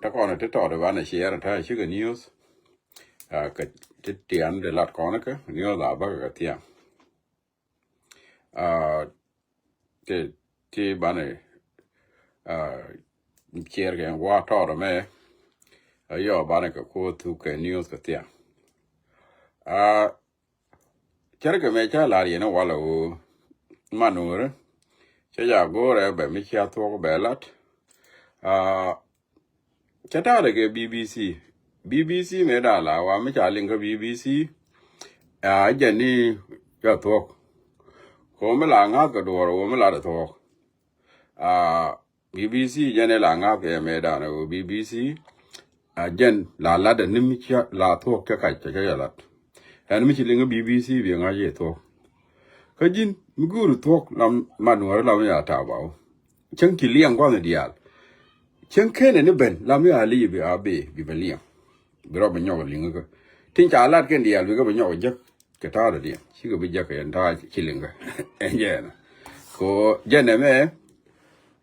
ta còn là thế trò để bạn này share là thay chứ cái news cái tiền để lọt con cái news là bao cái tiền thì bạn này share cái qua trò đó mẹ giờ bạn này cái cô thu cái news cái tiền chả cái mẹ chả là gì nó qua là mà nữa chả giờ go rồi bé mình chia thua cái bé lát chả ta là cái BBC này đã là và mấy trả linh cái BBC giờ này cho thuộc có mấy là ngã cái đồ rồi mấy là được thuộc BBC giờ này là ngã cái mấy đã là BBC giờ là được niêm chia là thuộc cái cái là anh mới chỉ linh cái BBC bị ngã gì thuộc cái gì mình cứ thuộc làm mà nuôi làm gì à thảo bảo chẳng chỉ liang qua người đi chẳng cái này nó bền làm gì à li bị bị liang bị rồi bị nhau liang cái tin trả lại cái đi bị cái bị nhau chắc cái thao rồi đi chỉ có bị chắc cái anh thao chỉ liang cái anh vậy nè có giờ này mẹ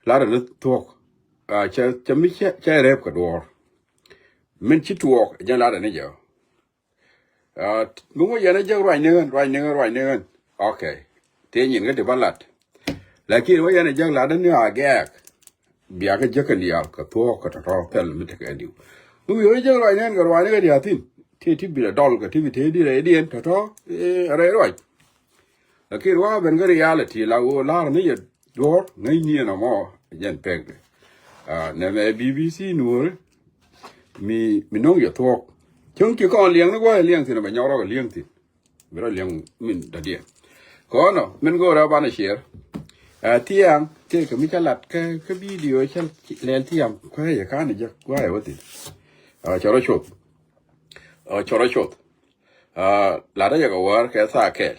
là nó thuộc chẳng biết chơi rap cái đồ mình chỉ thuộc giờ là nó giờ đúng rồi giờ nó giờ rồi nữa ok thế nhìn cái điều bắt lật lại khi đó giờ này giờ là nó gag bia cái giờ cái điều cái thuộc cái thao cái mình cái điều đúng rồi giờ rồi cái điều thì bị là đòn cái thì thế đi đấy điên thao rồi là khi đó bên cái reality là nó giờ đó ngay như nào mà dân peg nè BBC nữa mi nông nghiệp thuộc chúng chỉ còn liang nó qua liang thì nó phải nhau đó cái liang thì bây giờ liang mình đã đi có nó mình go ra bán share tiang cái mình lát cái video cái lên tiang cái gì cái này chắc quá rồi thì cho nó chốt là đó giờ cái war cái sao cái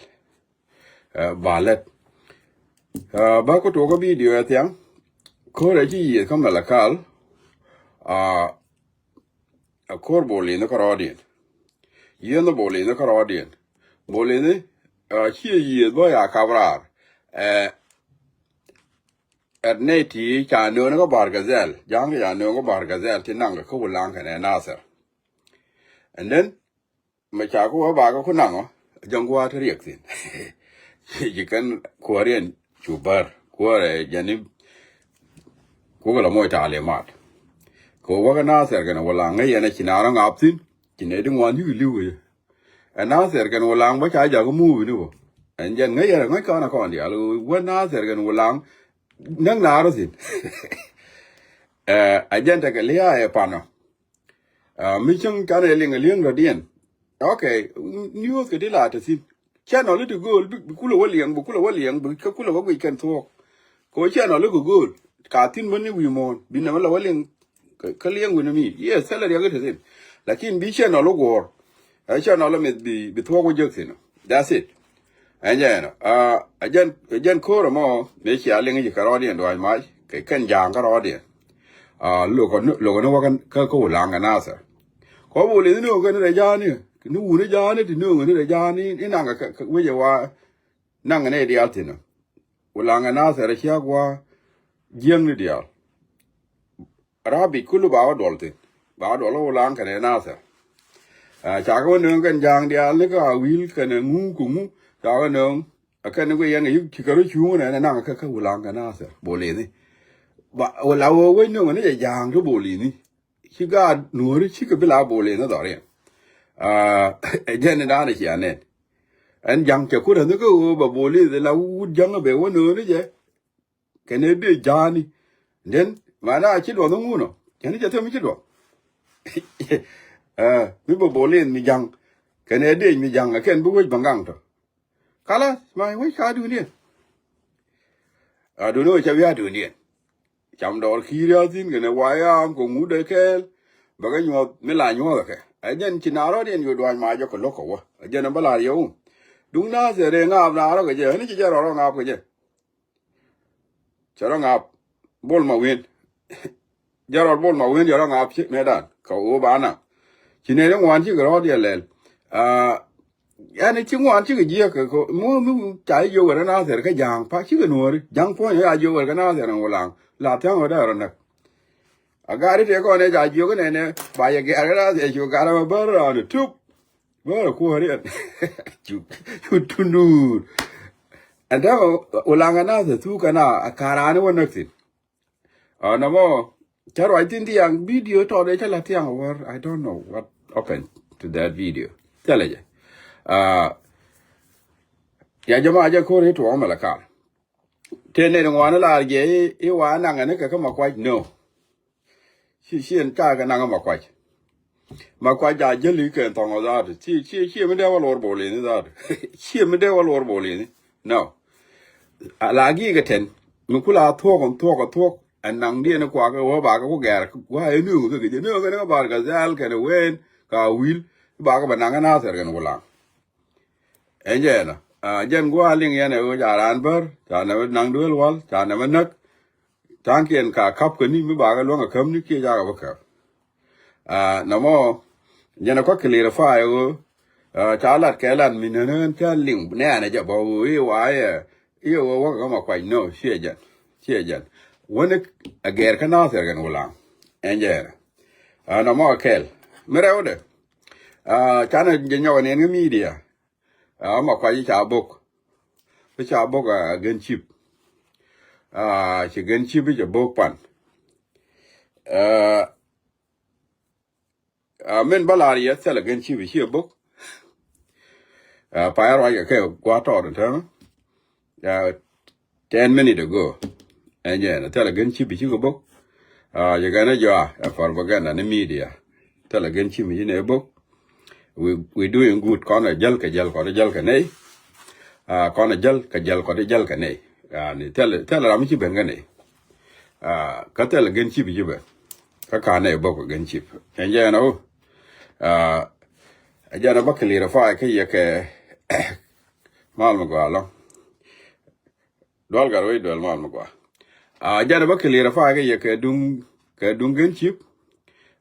ballet ba có tổ cái video tiang có đấy gì không là local kor boli nó có điện yên nó boli nó có điện boli này khi gì đó ya cabrar at nay thì cha nó có bar gazel giang cái nó có bar gazel thì năng cái khu lang cái này nasa and then mà cha có ba có năng ó trong qua thì riêng tin chỉ cần Korean chubar của này của là mỗi ta liền mát có cái nào sẽ cái nào lang ngay này chỉ nào nó ngáp tin chỉ này đừng ngoan như liu vậy nào sẽ cái nào lang với trái giờ có mua nữa anh dân ngay là ngay con nào con đi alo quên nào sẽ cái nào lang nâng nào đó xin anh dân cái lia ấy pano mình chẳng cái này liền rồi điên ok news cái đi là thì xin channel nó được goal bukula waliang bukula wa weekend talk ko channel nó goal cả tin mình như mon bin na la waliang cái liang của mình yes salary cái thế lakin bi channel nó goal channel nó bị thua có dược xin that's it anh dân cô mà mấy chị liang cái cái điện rồi mai cái cân giang cái điện lúc nó cái lang cái nào sao có bộ lý nó cái này ra nè nó uống nó ra nè thì nó ra nè năng cái bây giờว่าnăng cái này đi ăn thì nó lang cái nào sẽ ra qua giang này đi ăn ra bị kêu bảo đổ thì bảo đổ là lang cái này nào sẽ chả có nương cái giang đi ăn lấy cái wheel cái này ngu cũng chả có nương cái này cái này chỉ có chú này năng cái lang cái nào sẽ bộ lý này và là với nương cái này giang cái bộ lý này khi cái nửa chỉ cái là bộ lý nó đó đấy dân này đã chỉ anh nên anh giang cho cô nó cái bà bộ lý là giang ở bên nửa đấy chứ cái này bị già đi nên mà nó chỉ đồ nó ngu nó cái này chỉ thêm chỉ đồ mình bà bộ lý mình giang cái này đi mình giang cái anh bố bằng ngang thôi kala mà mấy cái đứa này đứa nó chơi với đứa này chăm đó khi ra tin cái này quay cũng ngủ đây cái và cái nhau mới là nhau cái anh nhân chỉ nào đó đi nhiều đoàn mà cho cái lốc của anh nhân nó bao là yếu đúng na giờ đây ngáp nào đó cái gì nó chỉ cho nó ngáp cái gì cho nó ngáp bol màu nguyên giờ nó bol màu nguyên giờ nó ngáp chiếc này đàn cậu bán à chỉ này nó ngoan chứ cái đó đi lên anh ấy chỉ ngoan chứ cái gì cái mua chạy vô cái nào thì cái giang phát chứ cái nuôi giang phố nhà vô cái nào thì nó làng là theo ở đây rồi nè agari te ko ne ja jo ne ba ya ga ra se jo ga ra ba ra ne tup ba ko hari ju tunur anda ulanga na se tu kana akara ne wona tin na mo charo I think yang video to de chala tiang war I don't know what happened to that video chala je ya jama ja ko re to amala ka te ne ngwana la ge e wa na ngane ka ma kwa no Xin cha cái năng mà quay ra chơi lý cái thằng ra rồi chi mới đeo vào lor bồ lên ra rồi chi mới đeo vào lor bồ lên no lagi cái thèn mình cứ là thuốc anh năng đi nó qua cái hoa bà cái gà qua ấy nương cái nương cái nó bà cái dal cái nó wen cái will bà cái năng cái nào sẽ cái nó làm anh vậy nè dân qua liên hệ này ở nhà ăn bơ nhà này năng đuôi luôn nhà này nấc Tang kian ka kap ko ni mi ba ga lo nga kam ni ki ja ga ka na mo jana ko clarify go cha lat ke lan mi ne cha ling ne na ja ba wi wa ye yo wa ga ma kwa no she jan wona a ger ka na ser gan wala enje na mo kel mi re ode cha na je nyo ne ngi media ma kwa cha bok gen chip chỉ gần chi bây giờ bốc pan men balari ya sala gần chi bây giờ bốc phải rồi cái quá to rồi thế 10 minutes ago anh nhớ là sala gần chi bây giờ bốc giờ cái này giờ propagandaใน media sala gần chi bây giờ bốc we doing good con là jal cái này con là jal cái này ni tel ram chi ben gane ka tel gen chi bi be ka ka ne bo ko gen chi en ja no ja na bakali rafa ke ye ke mal mo galo dol garo dol mal mo gwa ja na bakali rafa ke ye ke dung gen chi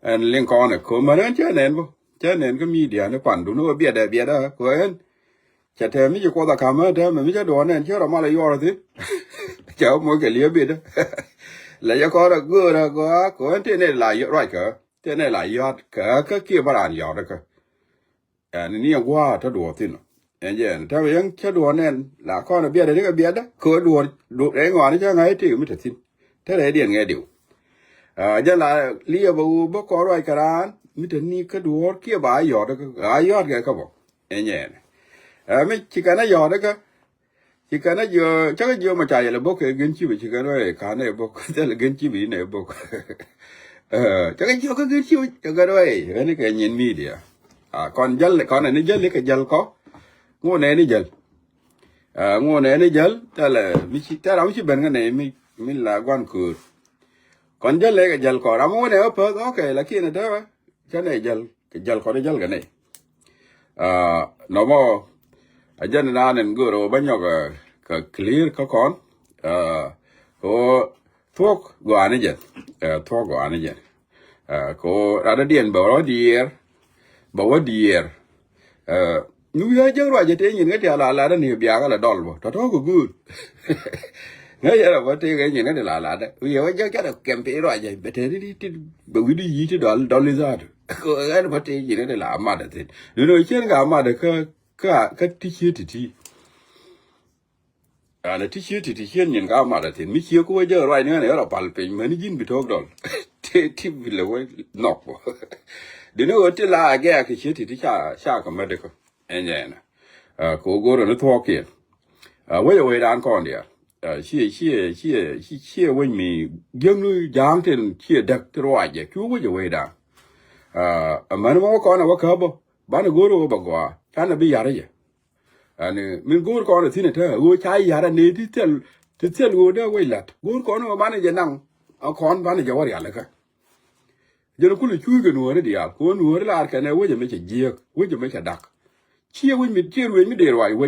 en len ko ne ko ma ran cha nen ko media ne pan du no bia da ko en chả thèm mấy cô ta cầm á, mà mấy cái đồ này chứ là mà lại vô rồi thế, cháu mỗi cái liếc biết đó, là cho có là gưa là có anh thế này là rồi cả, thế này là giọt cả cái kia bà làm giọt đó cả, nên nhiều quá cho đồ thế nào, anh chị, theo những cái đồ này là con là biết đấy cái biết đó, cứ đồ đấy ngoài chứ ngay thì mới thật xin, thế này điện nghe điều, giờ là liếc vào bố có rồi cả anh, mới thật ni cái đồ kia bà giọt đó, giọt cái không, anh chị. Mấy chỉ cần nó giò đó cơ chỉ cần nó giò chắc cái giò mà chạy là bốc cái gen chi bị chỉ cần nói cá này bốc thế là gen chi bị này bốc chắc cái giò cái gen chi chắc cái đó cái cái nhìn media con này nó dal cái dal có ngô này nó dal thế là mi chỉ ta làm chỉ bên cái này mi là quan cửa còn dal cái dal có làm ngô này ở phật ok là kia này đó cái này cái dal có cái này nó mà ajan na nen goro banyo ka clear ka kon ko thuốc go ane jet ko ada dien bawa dier nu ya jeng ro je te nyin ngati la da ni bia ga la dol bo to ko good ngai ya ba te ga nyin ngati la da wi ya ja da kempe ro je be te di be wi di yi ti dol li za ko ga ba te nyin ngati la ma da te no chen ga ma da ka ti na ti chen nyin ga ma da te mi chi ko je ro ne ra pal pe me ni jin bi tok dol ti bi le we nok bo de no ti la ga ka chi ti cha ka ma de ko en ko go ro no to ke we dan kon dia xie we mi gyang nu jang ten xie dak ro je ku we da man mo ko na wa ka bo ba na go ro ba gwa kana bi yare je ani min go ko na tin ta wo chai yare ne ti tel go da we lat go ko na ba na je nang a kon ba na je war ya la ka je ku lu chu ga no re dia ko no re la ka na we je me che je we je me che dak xie we mi de ro ai we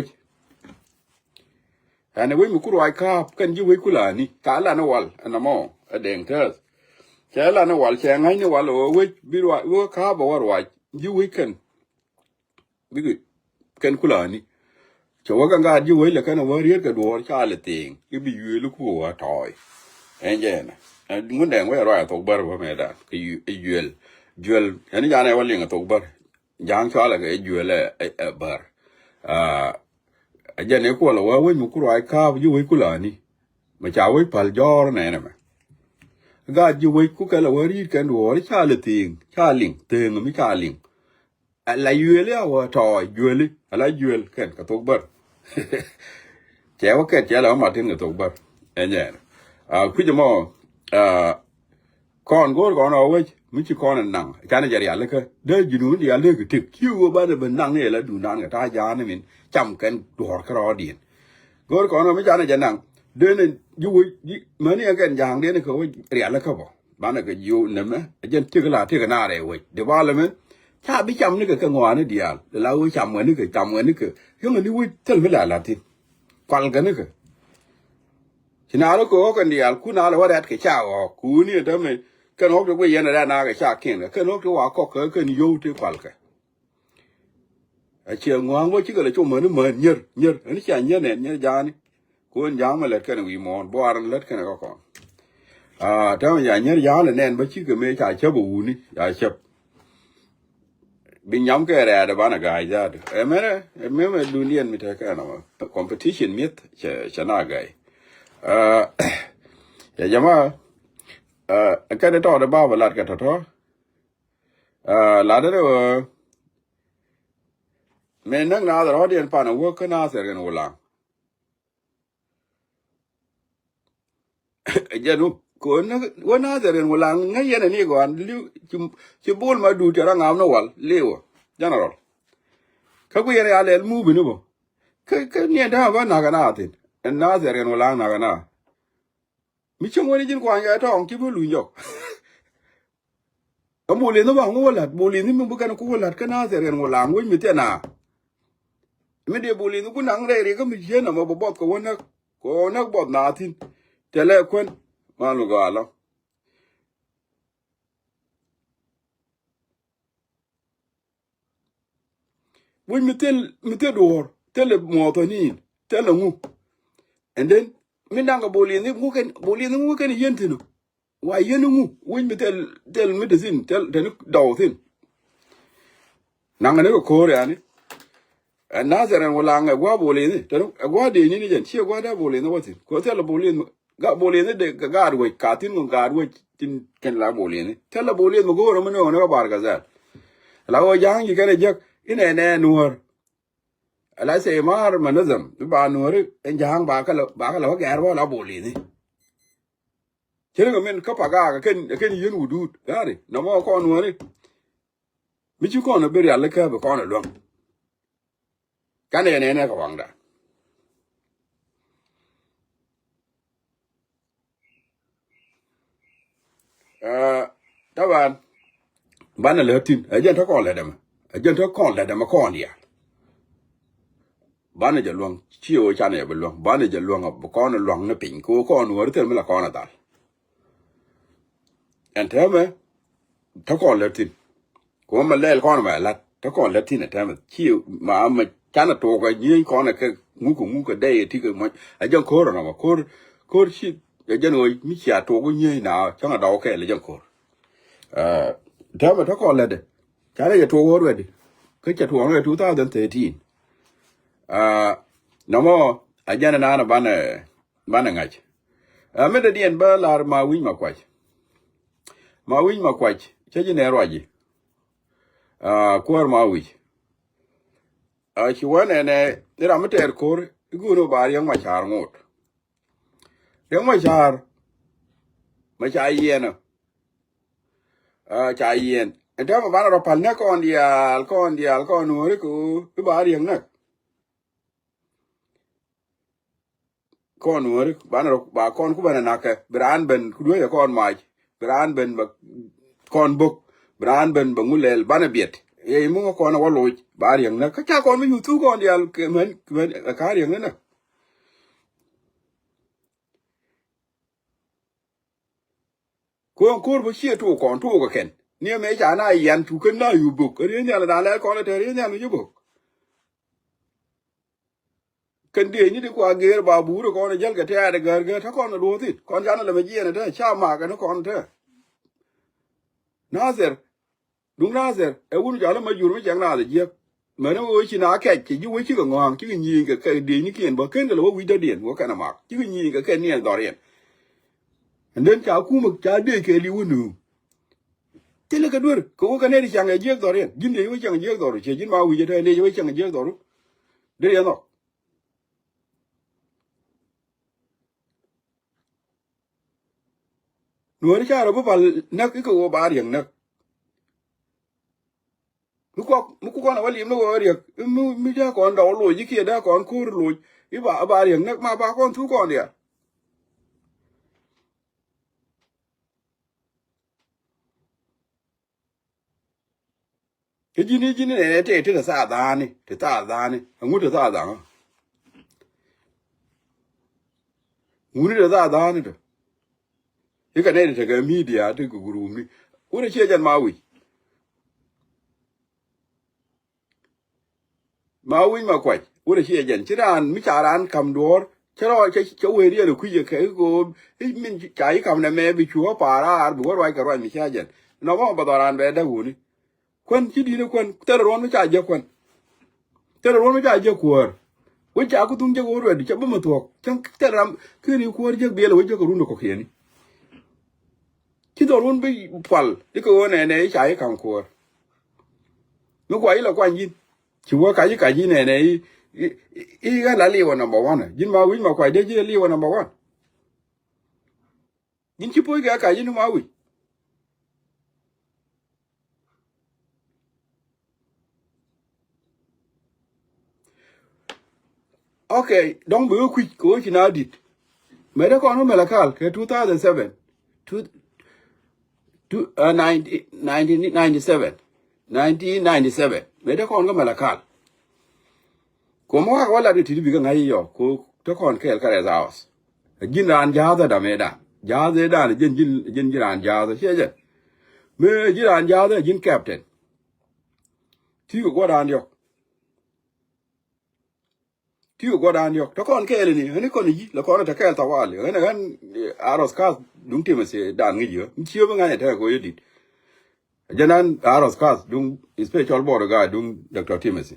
ana we mi kuro ai ka kan ji we kula ni ka la na wal ana mo adeng thers cha la na wal cha ngai ni wal o we bi ro wo ka ba war wa ji we kan bi kan kula ni cho wa ga ji we la kana wa ri ka do cha le ting ki bi yu lu ku wa toy enje na ngun deng we ro to bar ba me da ki juel ani jana wa linga to bar jang chala ke juel bar ajane ko la wa we mu ku ai ka ju we ku la ni ma cha we pal jor ne na ma ga ju we ku ka la wa ri kan wo cha le ting cha ling teng mi cha ling la juel ya wa to juel ala juel ken ka to bar chéo cái chéo là mà tin người tụ bật anh nhỉ khi mà con gối con nào ấy mình chỉ con là nặng cái này giờ lấy cái đây chỉ đúng thì lấy cái thực chiêu ba được bên nặng này là đủ nặng người ta giá này mình chăm cái đồ cái đó điện gối con nào mấy cái này giờ nặng đây này vui mấy này cái dạng đấy này không rẻ lấy cái bỏ bán được cái yêu nấm á dân chưa cái nào đấy vậy để bao lần cha bị chăm cái ngoài này điện để lâu chăm cái nhưng mà đi vui thật phải là thì qual cái nữa khi nào nó có cái gì cú nào là vật cái chảo cú này đó mình cái nó cái gì này là cái chảo kia cái nó cái quả có cái nhiều thì qual cái ở chiều ngoan quá chứ cái là chỗ mình nó nhớ nó chả nhớ này nhớ giá này cú anh giá mà lật cái này mòn bỏ ăn lật cái này có còn đó mà nhớ giá là nên bởi chứ cái mấy chả chấp bù này chả chấp bình nhóm cái này là bán là gài ra được em mà dunia mình thấy cái nào competition miết chả nào gài ya jama cái đó đó bao lát cái đó lát đó mình năng nào đó điện pan work cái nào sẽ cái nào làm giờ nó có nào sẽ cái nào làm ngay giờ này còn liu chỉ bol mà đủ cho ra ngam nó wal liu general cái này là lấy mua bình không cái này đó vào nào cái nào thì nào sẽ cái nào làm nào cái nào mi chung wani jin kwanya ta on kibu lunyo amuli no ba ngola buli ni mbu kana ku wala kana zeren ngola ngoi mi tena mi de buli no ku nang re ka mi jena ma bobot ko na bot na tin tele kwen ma lu ga la wi mi tel dor tele moto ni tele ngu and then mi nanga buli ni ngu ken yentinu wa yenu wi mi tel medicine tel daw tin nanga ne ko re ani nazaren wala nga gwa boli ni tan gwa de ni jen chi gwa da boli ni wati ko tel boli ga boli ni de ga arwe katin ngo ga arwe tin ken la boli ni tel boli mo go ro mo no bar ga za la o jang yi kene jak ine ne nuor ala se mar manazam ba nuor en jang ba ka la ga arwa la boli ni kene ga men ka pa ga ken yin udut gari no mo ko nuor mi chu ko na beri ala ka ba ko na lo cái này có bằng đó các bạn là lợn tin ở trên đó còn là đầm ở trên đó còn là đầm mà còn gì à bạn này giờ luôn chiều cha này bên luôn bạn này giờ luôn con nó luôn nó pin cô con nó thế mới là con là ta anh thấy không đó còn lợn tin cô mà lấy con mà là đó còn lợn tin này thấy không chiều mà chana to ga yin ko na ke ngu ko dai ti ko mo a jan ko ro na ko shi ya jan o mi cha to go yin na changa da ke le jan ko da ma to ko le de cha le to go re de ke cha to ga 2013 no mo a jan na bana ngach me de dien ba lar ma wi ma kwach che ji ne ro ji ko ma wi chi wane ne ra meter kor iguro bar yang machar ngot yang machar yena cha yen enta ma bana ro pal ne kon dial ko no re ku bar yang na kon no re bana ro ba kon ku bana na ke bran ben ku do ya kon mai bran ben ba kon buk bran ben ba ngulel bana biet e mu ko na walo bar yang na ka cha kon mi tu kon dial ke men ka yang na ko bo chi tu kon tu ko ken ni me cha na yan tu ken na yu buk re nya la le kon le re nya yu buk kan de ni de kwa ger ba bu ro ko jal ga ta de gar ta kon ro ti kon jana le ma ji ne ta cha ma ga no kon ta nazer đúng nazer e wunu jala ma juru jang na de je ma no wo chi na ka chi ju wo chi ga ngong chi ni ga ka de ni kien ba ken ga lo wi da den wo kana ma chi ni ga ken ni do rien and then cha ku ma cha de ke li wunu tele ka dur ko ka ne ri chang e je do rien jin de wo chang je do ro che jin ma wi je ta ne wo chang je do ro de ya no no ri cha ro ba na ko wo ba rien na mu ko na wali no wo ri mi ja kon do lo ji ke da kon ku lo i ba rien na ma ba kon tu kon ya cái gì này thế là sao ta này thế ta ta này ngu thế ta ta ngu thế ta này cái này là cái media thì cái group này ủa nó chia chân Maui mà quậy ủa nó chia chân chứ anh mới trả anh cầm đuổi chứ rồi cái chỗ về đi được quy giờ cái cô mình chạy cầm này mẹ bị chúa bà ra bữa rồi cái rồi mình chia chân nó mà bắt đầu anh về đây hùn quân chứ đi đâu quân tao rồi nó chạy giờ quân tao rồi nó chạy giờ quân với cha của tung cho cô rồi đi chấp mà thuộc chẳng tao làm cứ đi quân giờ bia là với cho cô luôn được có hiện chứ tao luôn bị phật cái cô này chạy cầm quân nó quậy là quan gì chúa cái gì này ý cái là liều number one này nhưng mà quý mà quậy đấy chứ liều number one nhưng chứ bôi cái gì nó mà quý okay don't be quick ko chi na dit me da kono melakal ke 2007 1997 me da kono melakal ko mo ha wala de tibi ga ngai yo ko to kon kel kare zaos jin ran jaza da me da jaza da jin ran jaza che je me jin ran jaza jin captain ti ko ran yo ti ko dan yo to kon kele ni hani kon yi la kon ta kel ta wali hani gan aros ka dung ti mase dan ngi yo mi ba ngane ta ko yedit janan aros ka dung special board ga dung dr timothy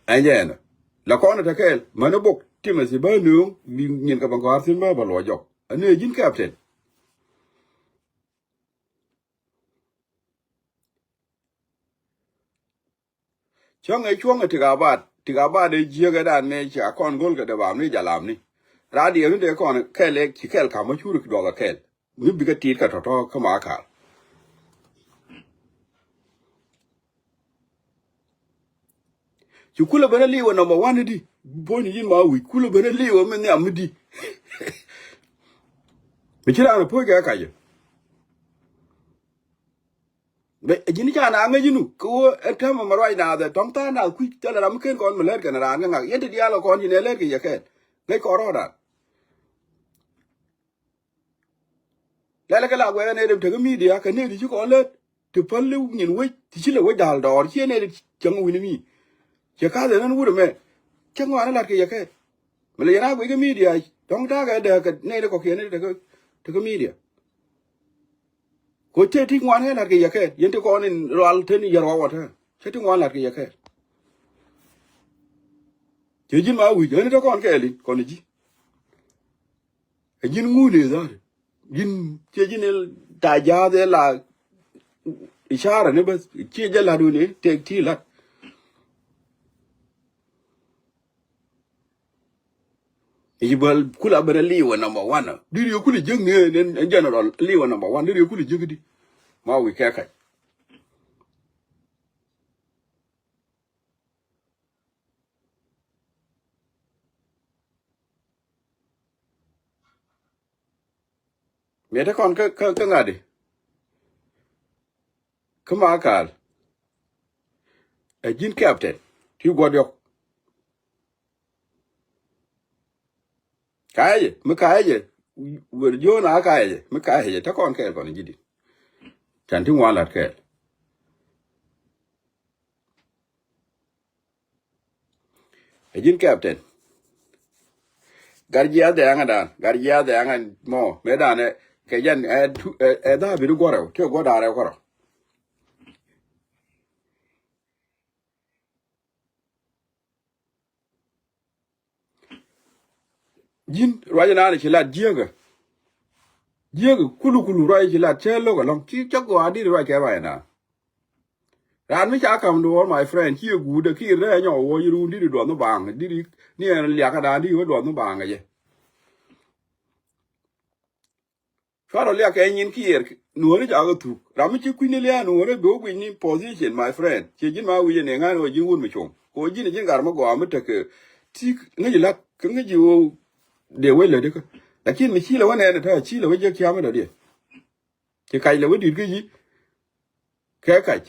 ayen la kon ta kel mano bok timothy ba nu mi nyin ka bangor sin ba lo jo ane jin captain chong ai chuong tiga ba de je ga dan ne cha kon gol ga da ba ni jalam ni radio ni de kon kele ki kel ka ma churu do ga kel ni bi ga tit ka to ka ma ka ki kula bana liwa number 1 di boni yin ma wi kula bana liwa men ya mudi bi kira na po ga ka je be jini cha na nga jinu ko eta ma marwai na da tong ta na ku ta la ken kon ma ler ka na ran nga yente dia lo kon ni ne ler ki ya ken ngai ko ro da la ka la gwe ne de te media ka ne di ko le te palu nyin we ti chi le we dal dor chi ne chang wi ni mi che ka de nan wu de me chang wa na la ki ya ken ma le na gwe media tong ta ga de ka ne de ko ki ne de ka media ko te ti ngwan he la ke yake yente ko ni ral te ni yaro wa ta te ti ngwan la ke yake te jin ma wi ne to kon ke li kon ji e jin ngu ne za jin te jin ta ja de la ishara ne bas ke je la do ne te ti la e bal kula bere li wa number 1 diri yo kuli jeng ne en general li wa number 1 diri yo kuli jeng di ma wi ke kai me ta kon ka ngadi kama kal e jin captain ti godyo kaje me kaje wer jo na kaje me kaje ta kon ke kon jidi chan ti ngwan la ke e jin captain garjia de angadan garjia de angan mo medane kayan da bidu goro ke godare goro jin rajana ne chilat jiega kulu raj chilat chelo ga long chi chago adi raj ke na ran mi cha kam do my friend chi gu de ki re nyo wo yiru di do no bang di ni ya ka da di wo do no bang ye faro le ka yin ki er no re ja ga tu ram chi ku ni le no re do gu ni position my friend chi jin ma wi ne nga no jin won mi chong ko jin jin gar ma go am te ke ti ngi la ke ngi wo de we le de ka lakin mi chi la wana ne ta chi la we je kya ma da de ke kai la we di ke yi ke kai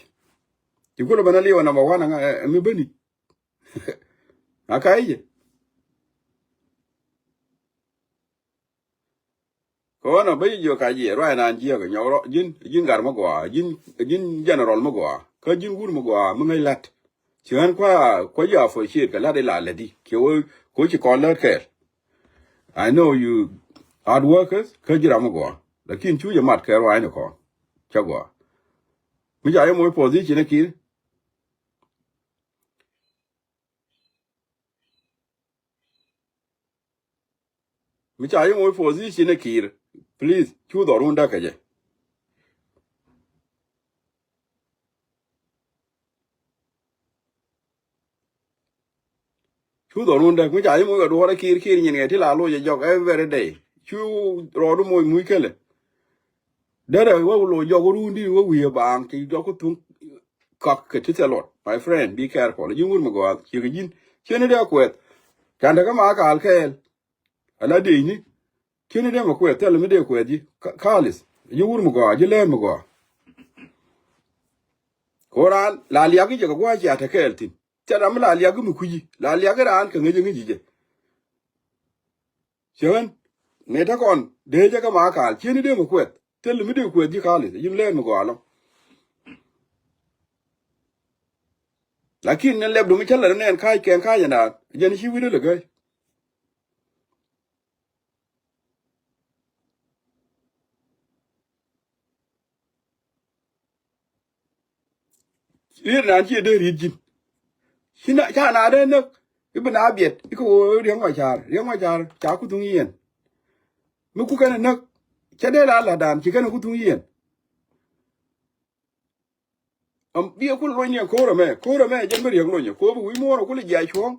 ti ko bana le wana ma wana nga mi bani akai je ko na bai yo ka je ra na ji ga nyo ro jin gar ma go jin general ma go ka jin gur ma go ma ngai lat chi an kwa ya fo shi ka la de la le di ke wo ko chi ko la ke I know you hard workers ka jira ma go lakin chu ya mat ka ra ne ko cha go mi ja yo mo position ne ki mi cha yo mo position ne ki please chu do runda ka je chu do runda mi cha yo mo do ra ki ni ne ti la lo je jog every day chu ro do mo mu kele dere wo lo jog rundi wo wi bang ti jog ko tun kak ke ti lot my friend be careful you will go ki gin chene de ko kan daga ma ka alkel ala de ni chene de ma ko tel mi de ko di kalis you will go je le mo go koran la liya ki ko gwa ja ta kel tin ta ram la liya mu kuyi la liya ga ran ka ngi je chen ne ta kon de je ka ma ka chene de ma ko tel mi de ko di kalis you le mo go alo lakin ne lebdu mi chala ne kai ken kai na je ni shi wi de ga ir na ji de ri jin hina cha na de ne ibn abiet iko riang wa char cha ku tung yen mi ku kana nak cha de la dan chi kana ku tung yen am bi ku lo ne ko ro me je mi riang lo ne ko bu wi mo ro ku le ja chong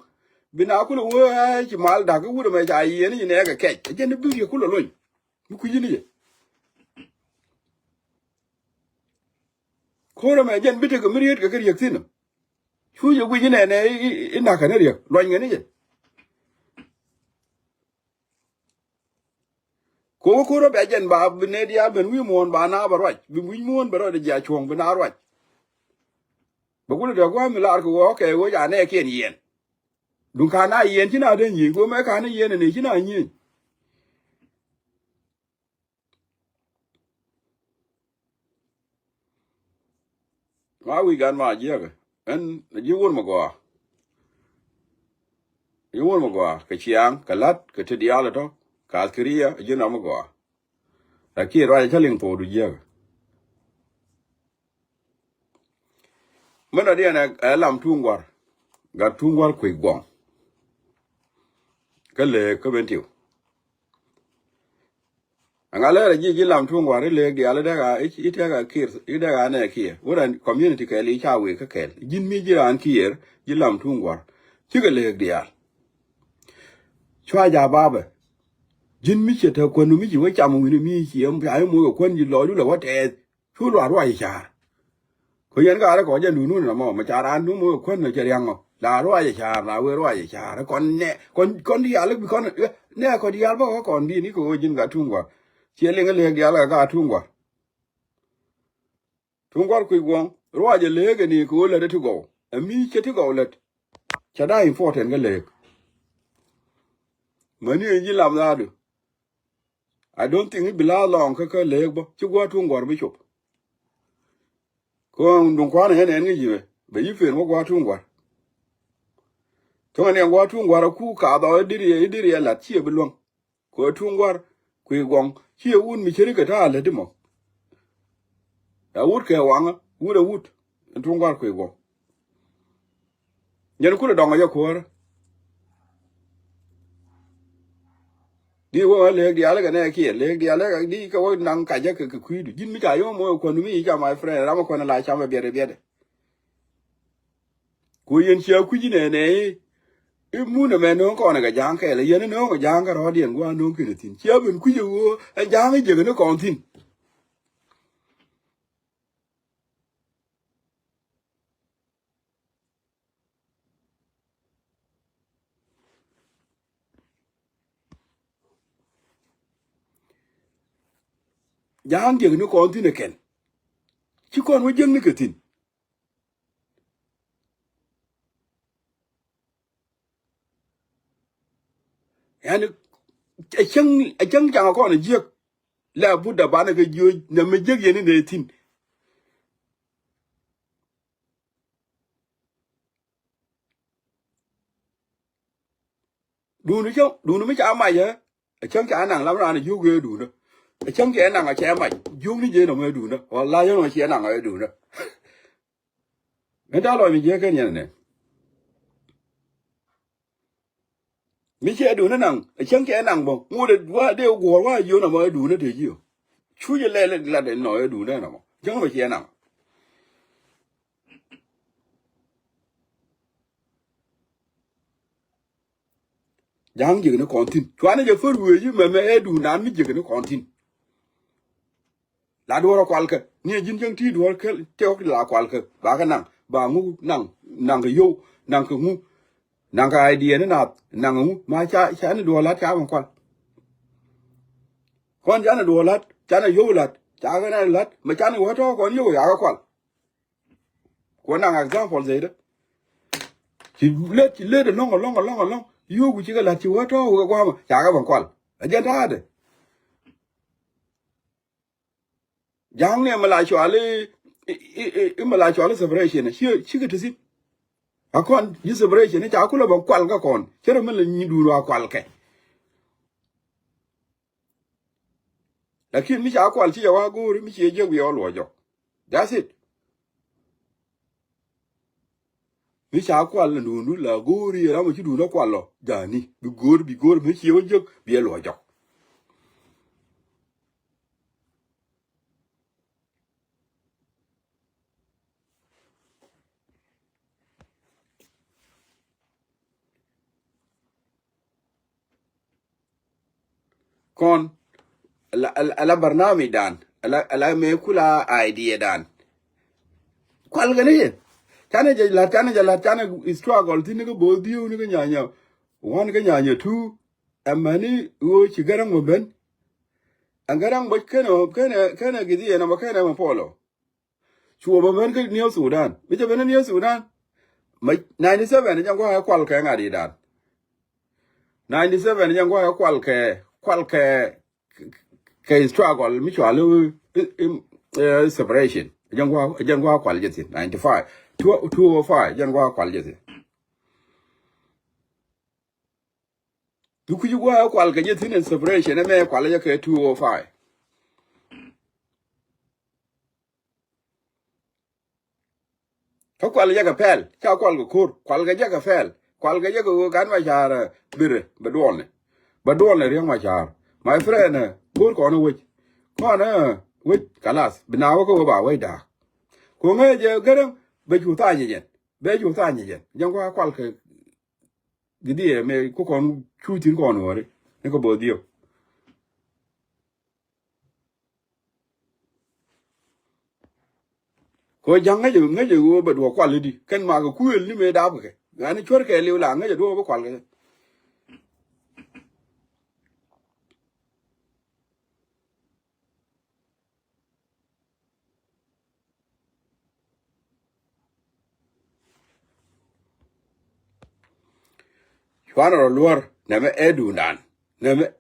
bina ku lo wa chi mal da ku me ja yen ni ne ga ke je ne bi ku lo mi ku yini ko ro me je bi te ga mi riet ga ke riek tin chu ye ku yini ne ina ka ne riek lo ngene je ko ro be jen ba ne dia ben wi mo ba na ba ro bi wi mo ba ro de ja chong bina ro ba ku le da kwa mi la ko ke wo ja ne ke ni yen dun ka na yen ti na de ni ko me ka na yen ne ti na ni ma wi gan ma je ga en ji won ma go ji won ma go ka chiang ka lat ka ti dia la to ka kriya ji na ma go ta ki ra cha ling po du je mana dia na lam tungwar ga tungwar ku gwang ka le ka ben tiu angale ji lam tungwar le dia la da ga ite ga kir ide ga ne ki woran community ka li cha we ka kel jin mi ji ran kier ji lam tungwar ti ga le dia chwa ja ba ba jin mi che ta ko nu mi ji wa cha mu ni mi chi am ya mu ko kon ji lo lu la wa te chu lo ro ai cha ko yan ga ra ko ja nu nu na mo ma cha ran nu mu kon na che yang mo la ro ai cha la we ro ai cha kon ne kon di ala bi kon ne ko di ala ba kon bi ni ko jin ga tungwa che le ga ala ga tungwa ku gwang ro ja le ga ni ko le to go a mi che to go le cha da important ga le mani ji lam na du I don't think it belong long ka le bo chu gwa tungwa bi chop ko dun kwa ne ne ngi jiwe be yi fe mo gwa tungwa to ne ngwa tu ngwa ku ka do diri la chi belong ko tu ngwa ku gong chi un mi chiri ka ta le dimo ya wut ke wanga wut tu ngwa ku gong nyen ku do nga ko di wo le di ala ga ne ki le di ala ga di ka wo nang ka ja ka ku du jin mi ka yo mo ko mi ja my friend ra mo ko na la cha ma biere ku yen chi ku ji ne mu na me no ko na ga jang ke le yen no ga jang ga ro dien gwa no ki ne tin chi ben ku ju a jang je ga no kon tin jang je ga no kon tin ken chi kon wo jeng ni ke tin yani a chang jang ko na je la bu da ba na ga jo na me je yen ne tin du no me cha ma ye a chang cha nang la ra na ju ge du no a chang ke nang a che ma ju ni je no me du no la yo no che nang a du no me da lo mi je ke ne mi che du na nang a chang ke nang bo mu de go wa yo na ma du na de ji chu je le la de no du na mo jang ma che nang jang je no kon tin chwa ne je fu ru ji me du na mi je no kon tin la do ro kwal ke ni jin jang ti do ke te ok la kwal ke ba ka nang ba ngu nang ke yo nang ke ngu nang ka idea ne na nang ngu ma cha ne do la cha kwal kon cha ne do la cha ne yo la cha ga na la ma cha ne wo to kon yo ya ka kwal ko nang example ze de ti le de long yo gu chi ga la chi wo to ga kwa ma cha ga kwal a je ta de jang ne ma la chwa le ma la chwa le separation chi ga ti akon yi separation ni cha kula ban kwal ka kon kero men ni duru akwal ke lakin mi cha kwal ti wa gori mi che je wi olo jo that's it mi cha kwal nu la gori ra mo ti duru kwal lo jani bi gor mi che wo je bi elo jo kon ala barnami dan ala me kula idea dan kwal ga ne tane je la tane struggle ti ni go bo diu ni go nyanya wan ga nyanya tu amani wo chi garang mo ben angarang bo kene gidi na mo kene mo polo chuo ba ben ke New Sudan mi je ben New Sudan mai 97 jang ko kwal ke ngadi dan 97 jang ko kwal ke struggle mi chwalu separation jang ko kwal jeti 95 205 jang ko kwal jeti du ku ju ko kwal ke jeti ne separation me kwal je ke 205 ka kwal ya ka pel ka kwal ko kur kwal ga ja ka fel kwal ga ja ko gan ma jara bire badone riang ma jar my friend kur ko no wich ko na wich kalas binawo ko ba wai da ko nge je garan be ju ta nyen jang ko kwal ke gidi me ko kon chu tin ko no re ne ko bo dio ko jang nge je wo be do kwal di ken ma ko kuel ni me da ke ani chor ke liu la nge je do bo kwal ke chwana luor na me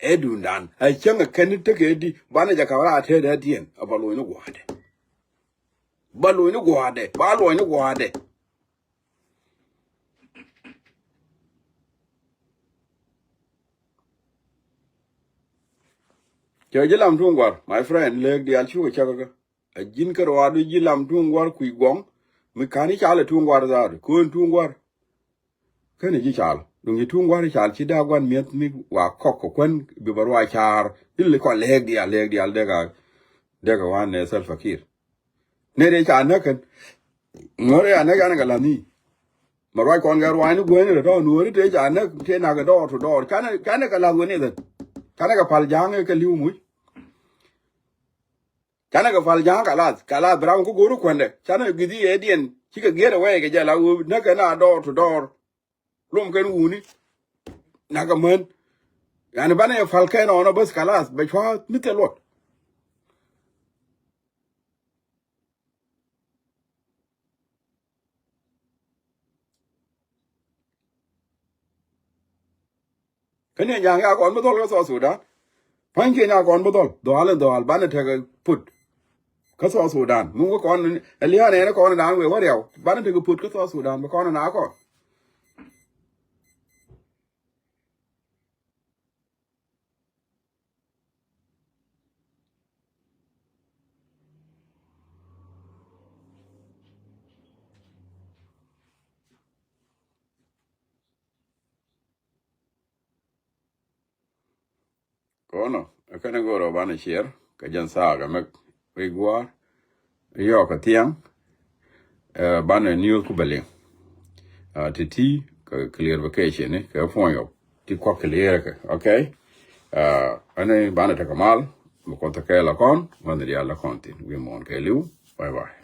edu nan a changa ken te ke di bana ja ka ra te da dien abalo ni gwade balo ni gwade cho jilam tungwar my friend leg di alchu chaga a jin karo adu jilam tungwar ku gong mi kani chala tungwar za ko tungwar kene ji chal dung ji tungwar chal chi da gwan miet mi wa kokko kwen bi barwa char ille ko leg di al daga wan ne sal fakir ne de cha na kan ngore ana ga lani marwa kon ga rwa ni gwen do no de cha na te na ga do to do kana ga la gwen ne kana ga pal jang ka liu mu kana ga fal jang kala brown ko goru kwende kana gidi edien kika gere we ga jala u na kana door to door lum kan uni na ga man yani bana fal kan ono bas kala be chwa mitelot kanya yang ya kon bodol ga so sudan panke na kon bodol do al bana ta ga put ka so sudan mun ko kon eliya ne kon dan we wariaw bana ta ga put ka so sudan ba kon na ko kono kana goro bana share ka jan sa ga mek rigwar yo ka tiang bana new kubale titi ka clear vacation ka fonyo ti ko clear ka okay ane bana ta kamal mo konta ka la kon wanda ya la kontin wi mon ka liu bye bye